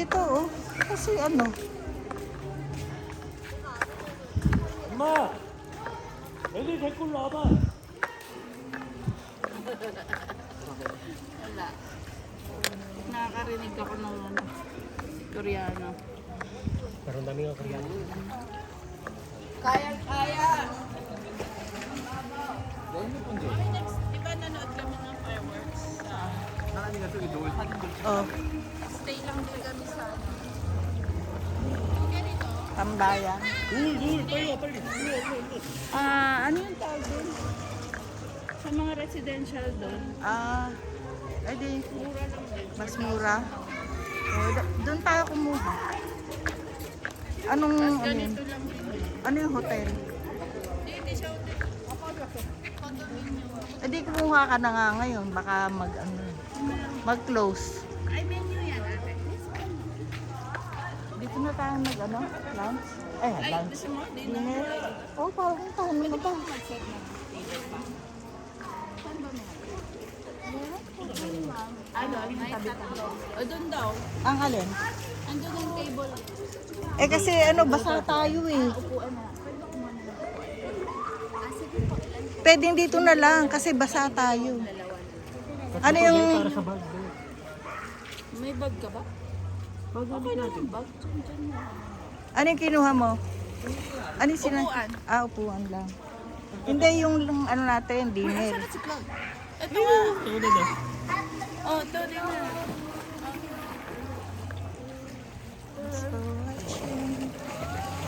dito, oh. Kasi ano, 엄마! 애들 데리고 와봐. Wala. Nakakarinig ako ng ano, Koreano. Pero ang dami nga Koreano. Kaya! Next, di ba nanood kami ng fireworks? oh, Stay lang din kami sa tambayan. 빨리 와, 빨리. ano yung tawag doon? Sa mga residential doon. Edi, Mura lang din. mas mura. Oh, doon tayo kumuha. Anong, ano yun? Ganito lang din. Ano yung hotel? Hindi siya hotel. Condominium. Edi, kumuha ka na nga ngayon. Baka mag-close. Ay, menu yan ate. Dito na tayo lunch? Ay, Lunch. gusto mo? Dinner? Oh, parang tayo na ba? Mag-set ng table pa. Saan ba meron? Doon, may tatlo. O, doon daw. Ang alin? Andun yung table. Kasi basa tayo eh. Upuan na. Pwede ba kumuha na ng upuan? Sige po, ilan po? Pwedeng dito na lang kasi basa tayo. Ano yung... Para sa bag. May bag ka ba? Okay na yung bag. Diyan mo. Ano yung kinuha mo? Ano yung Upuan. upuan lang. Hindi yung ano natin, dinner. Ito nga. Ito na. Oh, ito din na.